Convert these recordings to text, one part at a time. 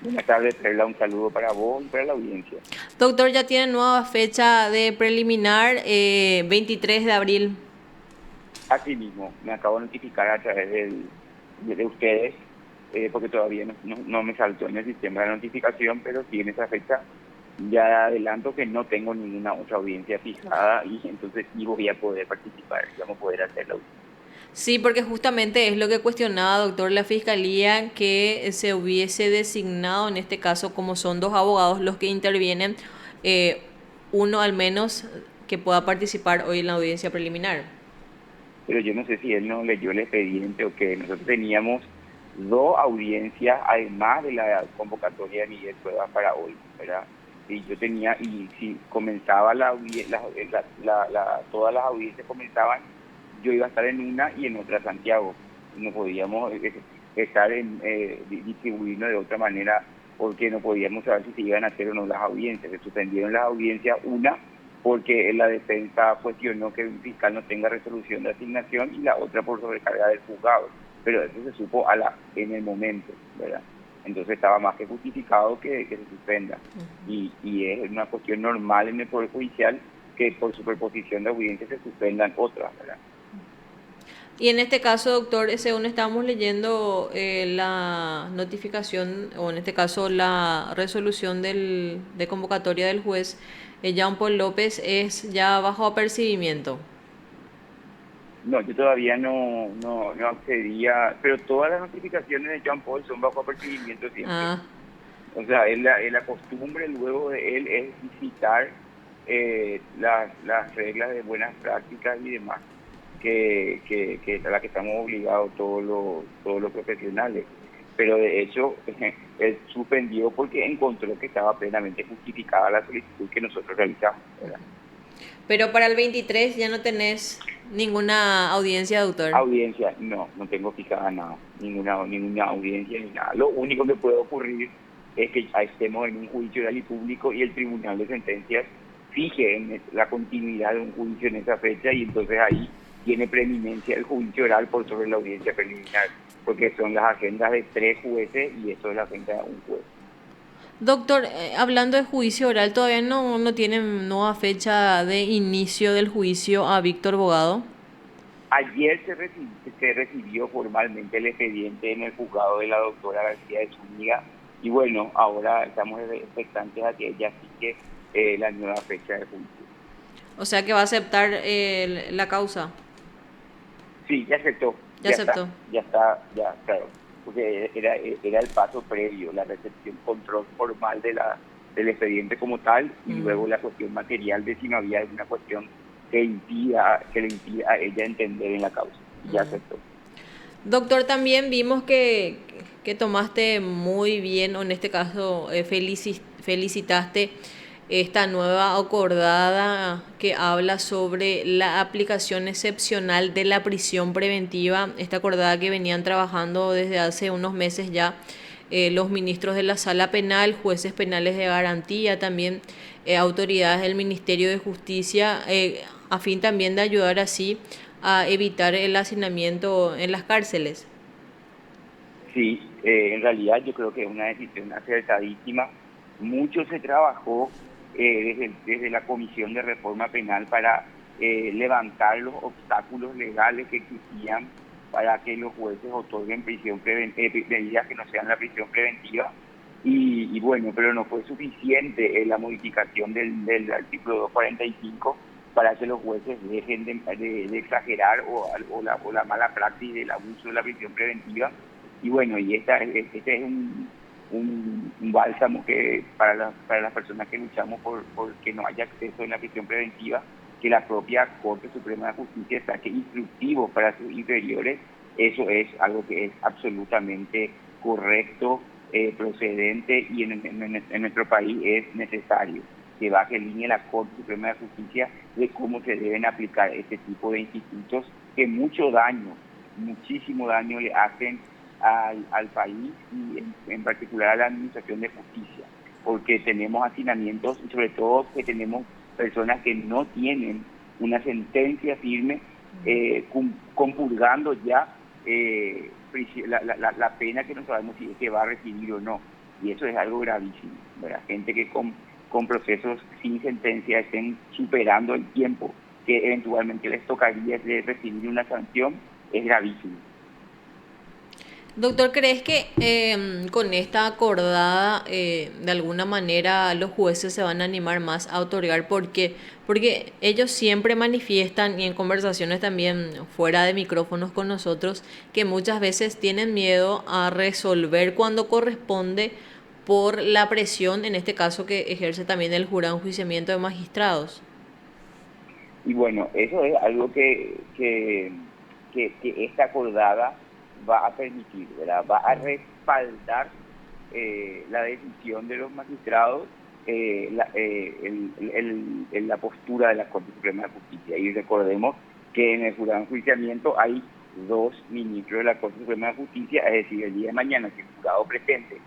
Buenas tardes, Perla, un saludo para vos y para la audiencia. Doctor, ya tiene nueva fecha de preliminar, 23 de abril. Asimismo, me acabo de notificar a través de ustedes, porque todavía no me saltó en el sistema de notificación, pero sí en esa fecha ya adelanto que no tengo ninguna otra audiencia fijada y entonces sí voy a poder participar y vamos a poder hacer la audiencia. Sí, porque justamente es lo que cuestionaba, doctor, la fiscalía, que se hubiese designado, en este caso, como son dos abogados los que intervienen, eh, uno al menos que pueda participar hoy en la audiencia preliminar. Pero yo no sé si él no leyó el expediente o qué. Nosotros teníamos dos audiencias, además de la convocatoria de Miguel Cuevas para hoy, ¿verdad? Y yo tenía, y si comenzaba todas las audiencias comenzaban, yo iba a estar en una y en otra Santiago. No podíamos estar distribuirnos de otra manera porque no podíamos saber si se iban a hacer o no las audiencias. Se suspendieron las audiencias, una porque la defensa cuestionó que un fiscal no tenga resolución de asignación y la otra por sobrecarga del juzgado. Pero eso se supo en el momento, ¿verdad? Entonces estaba más que justificado que se suspenda. Y es una cuestión normal en el Poder Judicial que por superposición de audiencias se suspendan otras, ¿verdad? Y en este caso, doctor, según estamos leyendo la notificación, o en este caso la resolución de convocatoria del juez, Jean Paul López, es ya bajo apercibimiento. No, yo todavía no accedía, pero todas las notificaciones de Jean Paul son bajo apercibimiento siempre. Ah, O sea, la costumbre luego de él es visitar las reglas de buenas prácticas y demás, que a la que estamos obligados todos los profesionales. Pero de hecho, él suspendió porque encontró que estaba plenamente justificada la solicitud que nosotros realizamos, ¿verdad? pero para el 23 ya no tenés ninguna audiencia, doctor. Audiencia, no tengo fijada nada, ninguna audiencia ni nada. Lo único que puede ocurrir es que ya estemos en un juicio oral y público y el Tribunal de Sentencias fije en la continuidad de un juicio en esa fecha y entonces ahí tiene preeminencia el juicio oral por sobre la audiencia preliminar, porque son las agendas de tres jueces y eso es la agenda de un juez. Doctor, hablando de juicio oral, todavía no tienen nueva fecha de inicio del juicio a Víctor Bogado. Ayer se recibió formalmente el expediente en el juzgado de la doctora García de Zúñiga y bueno, ahora estamos expectantes a que ella fije la nueva fecha de juicio. O sea que va a aceptar la causa. Sí, ya aceptó, Ya aceptó. ya, claro, porque era el paso previo, la recepción, control formal del expediente como tal y luego la cuestión material de si no había alguna cuestión que le impida a ella entender en la causa. Y ya aceptó. Doctor, también vimos que tomaste muy bien, o en este caso felicitaste esta nueva acordada que habla sobre la aplicación excepcional de la prisión preventiva, esta acordada que venían trabajando desde hace unos meses ya los ministros de la Sala Penal, jueces penales de garantía, también autoridades del Ministerio de Justicia, a fin también de ayudar así a evitar el hacinamiento en las cárceles. Sí, en realidad yo creo que es una decisión acertadísima. Mucho se trabajó desde la Comisión de Reforma Penal para levantar los obstáculos legales que existían para que los jueces otorguen prisión preventiva, medidas que no sean la prisión preventiva. Y bueno, pero no fue suficiente la modificación del artículo 245 para que los jueces dejen de exagerar o la mala práctica del abuso de la prisión preventiva y bueno, este es un bálsamo que para las personas que luchamos por que no haya acceso en la prisión preventiva, que la propia Corte Suprema de Justicia saque instructivos para sus inferiores, eso es algo que es absolutamente correcto, procedente y en nuestro país es necesario que baje línea la Corte Suprema de Justicia de cómo se deben aplicar este tipo de institutos que mucho daño, muchísimo daño le hacen al país y en particular a la administración de justicia, porque tenemos hacinamientos y sobre todo que tenemos personas que no tienen una sentencia firme compurgando ya la pena que no sabemos si es que va a recibir o no. y eso es algo gravísimo, ¿verdad? Gente que con procesos sin sentencia estén superando el tiempo que eventualmente les tocaría de recibir una sanción, es gravísimo. Doctor, ¿crees que con esta acordada de alguna manera los jueces se van a animar más a otorgar? Porque ellos siempre manifiestan y en conversaciones también fuera de micrófonos con nosotros que muchas veces tienen miedo a resolver cuando corresponde por la presión, en este caso que ejerce también el jurado de enjuiciamiento de magistrados. Y bueno, eso es algo que esta acordada va a permitir, ¿verdad? Va a respaldar la decisión de los magistrados, la postura de la Corte Suprema de Justicia. Y recordemos que en el jurado de enjuiciamiento hay dos ministros de la Corte Suprema de Justicia, es decir, el día de mañana que el jurado presente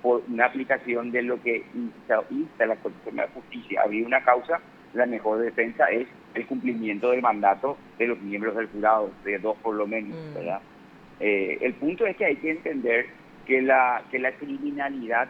por una aplicación de lo que insta la Corte Suprema de Justicia abrir una causa, la mejor defensa es el cumplimiento del mandato de los miembros del jurado, de dos por lo menos, ¿verdad? El punto es que hay que entender que la criminalidad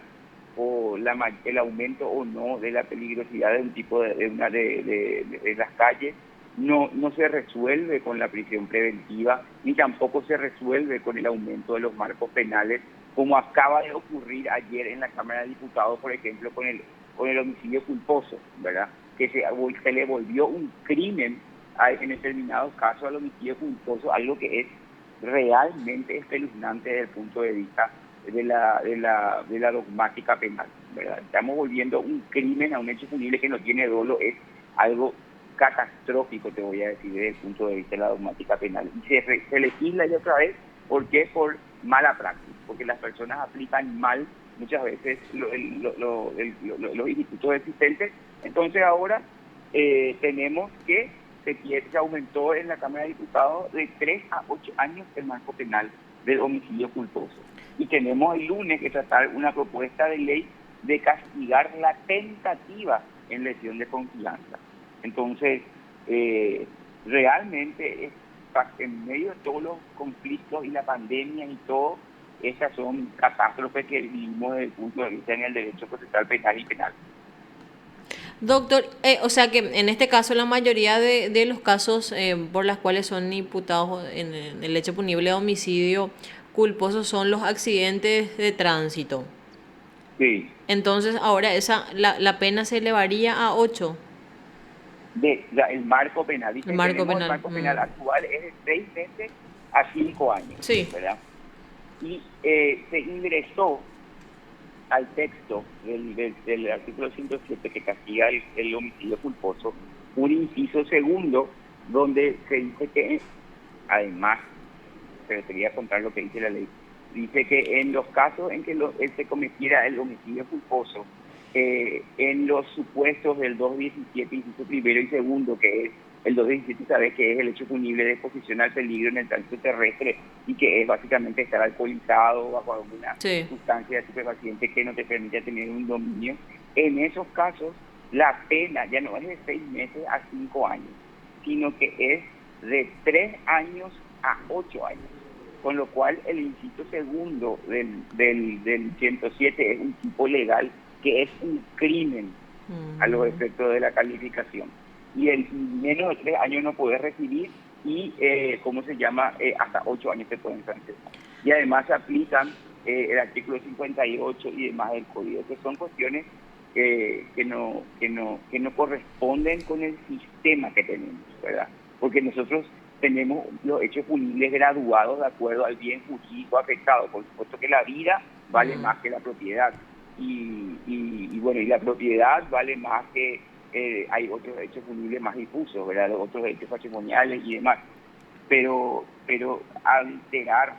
o el aumento o no de la peligrosidad de un tipo de las calles no se resuelve con la prisión preventiva, ni tampoco se resuelve con el aumento de los marcos penales, como acaba de ocurrir ayer en la Cámara de Diputados, por ejemplo, con el homicidio culposo, ¿verdad? Que se le volvió un crimen en determinados casos al homicidio culposo, algo que es realmente espeluznante desde el punto de vista de la dogmática penal, ¿verdad? Estamos volviendo un crimen a un hecho punible que no tiene dolo, es algo catastrófico, te voy a decir, desde el punto de vista de la dogmática penal. Y se legisla ya otra vez, ¿por qué? Por mala praxis, porque las personas aplican mal muchas veces los institutos existentes. Entonces ahora tenemos que se aumentó en la Cámara de Diputados de 3 a 8 años el marco penal del homicidio culposo. Y tenemos el lunes que tratar una propuesta de ley de castigar la tentativa en lesión de confianza. Entonces, realmente, en medio de todos los conflictos y la pandemia y todo, esas son catástrofes que vivimos desde el punto de vista en el derecho procesal penal y penal. Doctor, o sea que en este caso la mayoría de los casos por las cuales son imputados en el hecho punible de homicidio culposo son los accidentes de tránsito. Sí. Entonces ahora la pena se elevaría a 8. El marco penal. El Dice, marco tenemos el penal. marco penal actual, es de 6 meses a 5 años, Sí. ¿verdad? Y se ingresó al texto del artículo 107 que castiga el homicidio culposo un inciso segundo donde se dice que, además, pero te voy a contar lo que dice la ley, dice que en los casos en que se cometiera el homicidio culposo, en los supuestos del 217, inciso primero y segundo, que es el 217, sabes que es el hecho punible de exposición al peligro en el tránsito terrestre y que es básicamente estar alcoholizado bajo alguna sustancia estupefaciente que no te permite tener un dominio. En esos casos, la pena ya no es de 6 meses a 5 años, sino que es de 3 años a 8 años. Con lo cual el inciso segundo del 107 es un tipo legal que es un crimen a los efectos de la calificación. Y el menos de 3 años no puede recibir y, hasta 8 años se pueden sancionar. Y además se aplican el artículo 58 y demás del código, que son cuestiones que no corresponden con el sistema que tenemos, ¿verdad? Porque nosotros tenemos los hechos punibles graduados de acuerdo al bien jurídico afectado. Por supuesto que la vida vale más que la propiedad. Y la propiedad vale más que hay otros hechos punibles más difusos, ¿verdad? Otros hechos patrimoniales y demás. Pero alterar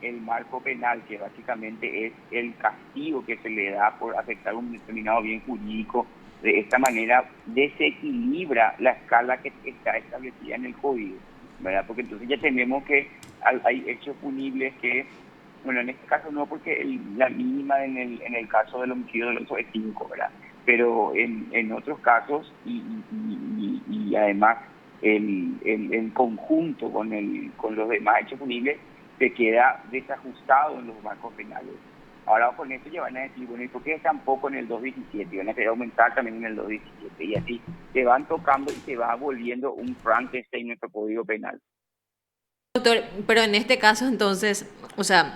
el marco penal, que básicamente es el castigo que se le da por afectar un determinado bien jurídico, de esta manera desequilibra la escala que está establecida en el código, ¿verdad? Porque entonces ya tenemos que hay hechos punibles que, bueno, en este caso no, porque la mínima en el caso del homicidio doloso es 5, ¿verdad? Pero en otros casos y además el conjunto con los demás hechos punibles se queda desajustado en los marcos penales. Ahora con esto ya van a decir, bueno, ¿y por qué tampoco en el 217? Y van a querer aumentar también en el 217. Y así se van tocando y se va volviendo un Frankenstein nuestro Código Penal. Doctor, pero en este caso entonces, o sea,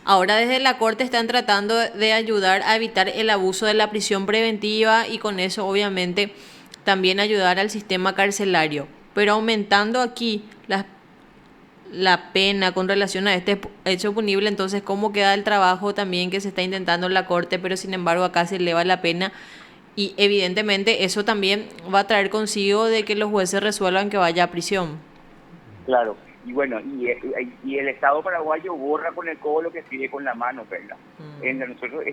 ahora desde la Corte están tratando de ayudar a evitar el abuso de la prisión preventiva y con eso obviamente también ayudar al sistema carcelario, pero aumentando aquí la pena con relación a este hecho punible, entonces cómo queda el trabajo también que se está intentando en la Corte, pero sin embargo acá se eleva la pena y evidentemente eso también va a traer consigo de que los jueces resuelvan que vaya a prisión. Claro, y bueno, y el Estado paraguayo borra con el codo lo que escribe con la mano, ¿verdad? Nosotros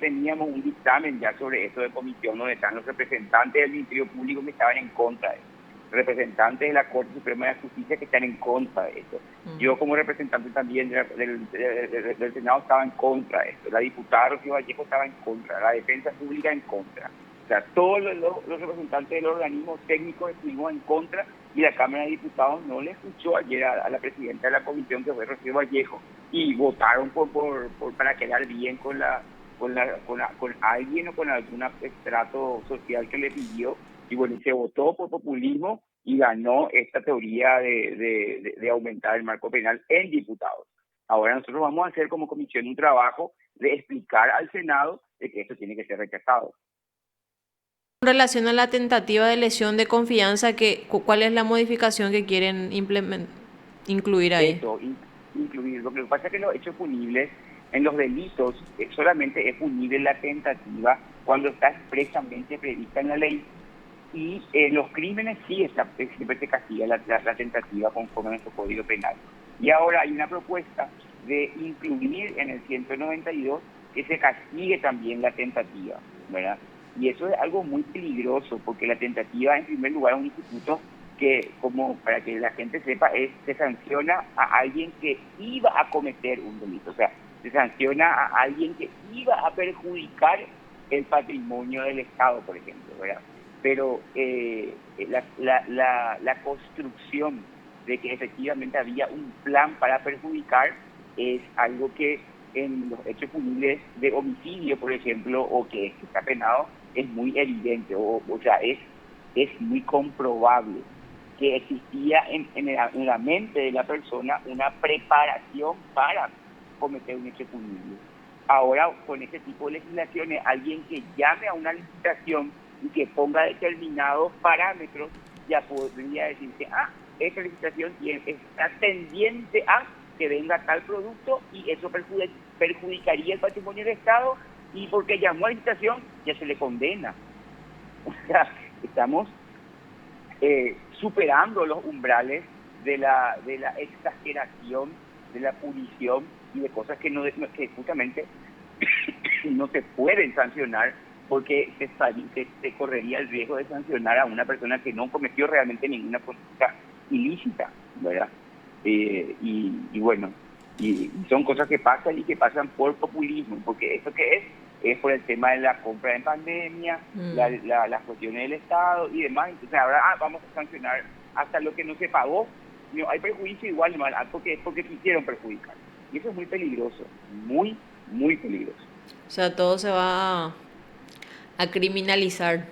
teníamos un dictamen ya sobre esto de comisión, donde están los representantes del Ministerio Público que estaban en contra de eso, representantes de la Corte Suprema de Justicia que están en contra de eso. Yo como representante también del Senado estaba en contra de esto, la diputada Rocío Vallejo estaba en contra, la defensa pública en contra. O sea, todos los representantes del organismo técnico estuvimos en contra y la Cámara de Diputados no le escuchó ayer a la presidenta de la comisión, que fue Rocío Vallejo, y votaron para quedar bien con alguien o con algún estrato social que le pidió, y bueno, se votó por populismo y ganó esta teoría de aumentar el marco penal en diputados. Ahora nosotros vamos a hacer como comisión un trabajo de explicar al Senado de que esto tiene que ser rechazado. En relación a la tentativa de lesión de confianza, ¿cuál es la modificación que quieren incluir ahí? Eso, incluir. Lo que pasa es que los hechos punibles en los delitos solamente es punible la tentativa cuando está expresamente prevista en la ley. Y en los crímenes sí siempre se castiga la tentativa conforme a nuestro Código Penal. Y ahora hay una propuesta de incluir en el 192 que se castigue también la tentativa, ¿verdad? Y eso es algo muy peligroso, porque la tentativa, en primer lugar, es un instituto que, como para que la gente sepa, se sanciona a alguien que iba a cometer un delito. O sea, se sanciona a alguien que iba a perjudicar el patrimonio del Estado, por ejemplo, ¿verdad? Pero la construcción de que efectivamente había un plan para perjudicar es algo que en los hechos punibles de homicidio, por ejemplo, o que está penado, es muy evidente, o sea, es muy comprobable que existía en la mente de la persona una preparación para cometer un hecho punible. Ahora, con este tipo de legislaciones, alguien que llame a una licitación y que ponga determinados parámetros, ya podría decirse, esta licitación está tendiente a que venga tal producto y eso perjudicaría el patrimonio del Estado, y porque llamó a licitación ya se le condena. O sea, estamos superando los umbrales de la exageración, de la punición y de cosas que justamente no se pueden sancionar, porque se correría el riesgo de sancionar a una persona que no cometió realmente ninguna conducta ilícita, ¿verdad? Y bueno, y son cosas que pasan y que pasan por populismo, porque esto que es por el tema de la compra en pandemia, las cuestiones del Estado y demás. Entonces ahora vamos a sancionar hasta lo que no se pagó. No, hay perjuicio igual, porque quisieron perjudicar. Y eso es muy peligroso, muy, muy peligroso. O sea, todo se va a criminalizar.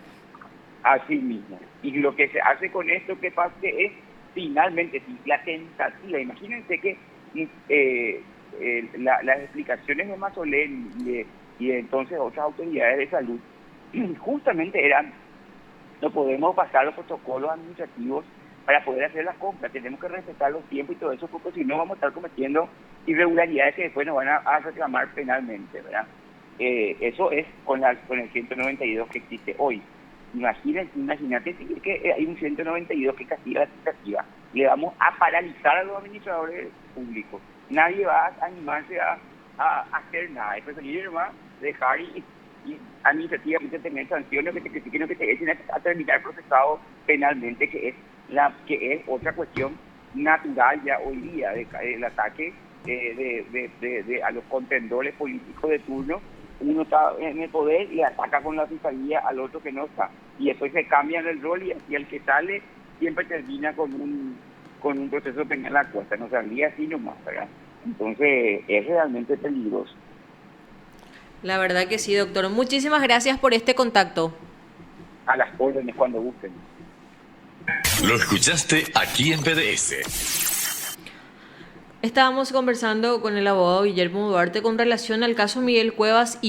Así mismo. Y lo que se hace con esto que pasa es, finalmente, la tentativa. Imagínense que las explicaciones de Mazolén y de entonces otras autoridades de salud justamente eran: no podemos pasar los protocolos administrativos para poder hacer las compras, tenemos que respetar los tiempos y todo eso, porque si no vamos a estar cometiendo irregularidades que después nos van a reclamar penalmente, ¿verdad? Eso es con el 192 que existe hoy. Imagínate que hay un 192 que castiga la tentativa. Le vamos a paralizar a los administradores públicos. Nadie va a animarse a hacer nada. Es preferible nomás dejar y administrativamente tener sanciones que te critiquen o que te echen a terminar procesado penalmente, que es otra cuestión natural ya hoy día, del ataque a los contendores políticos de turno. Uno está en el poder y ataca con la fiscalía al otro que no está. Y después se cambian el rol y el que sale siempre termina con un proceso penal a cuesta. No salía así nomás, ¿verdad? Entonces es realmente peligroso. La verdad que sí, doctor. Muchísimas gracias por este contacto. A las órdenes cuando gusten. Lo escuchaste aquí en PDS. Estábamos conversando con el abogado Guillermo Duarte con relación al caso Miguel Cuevas y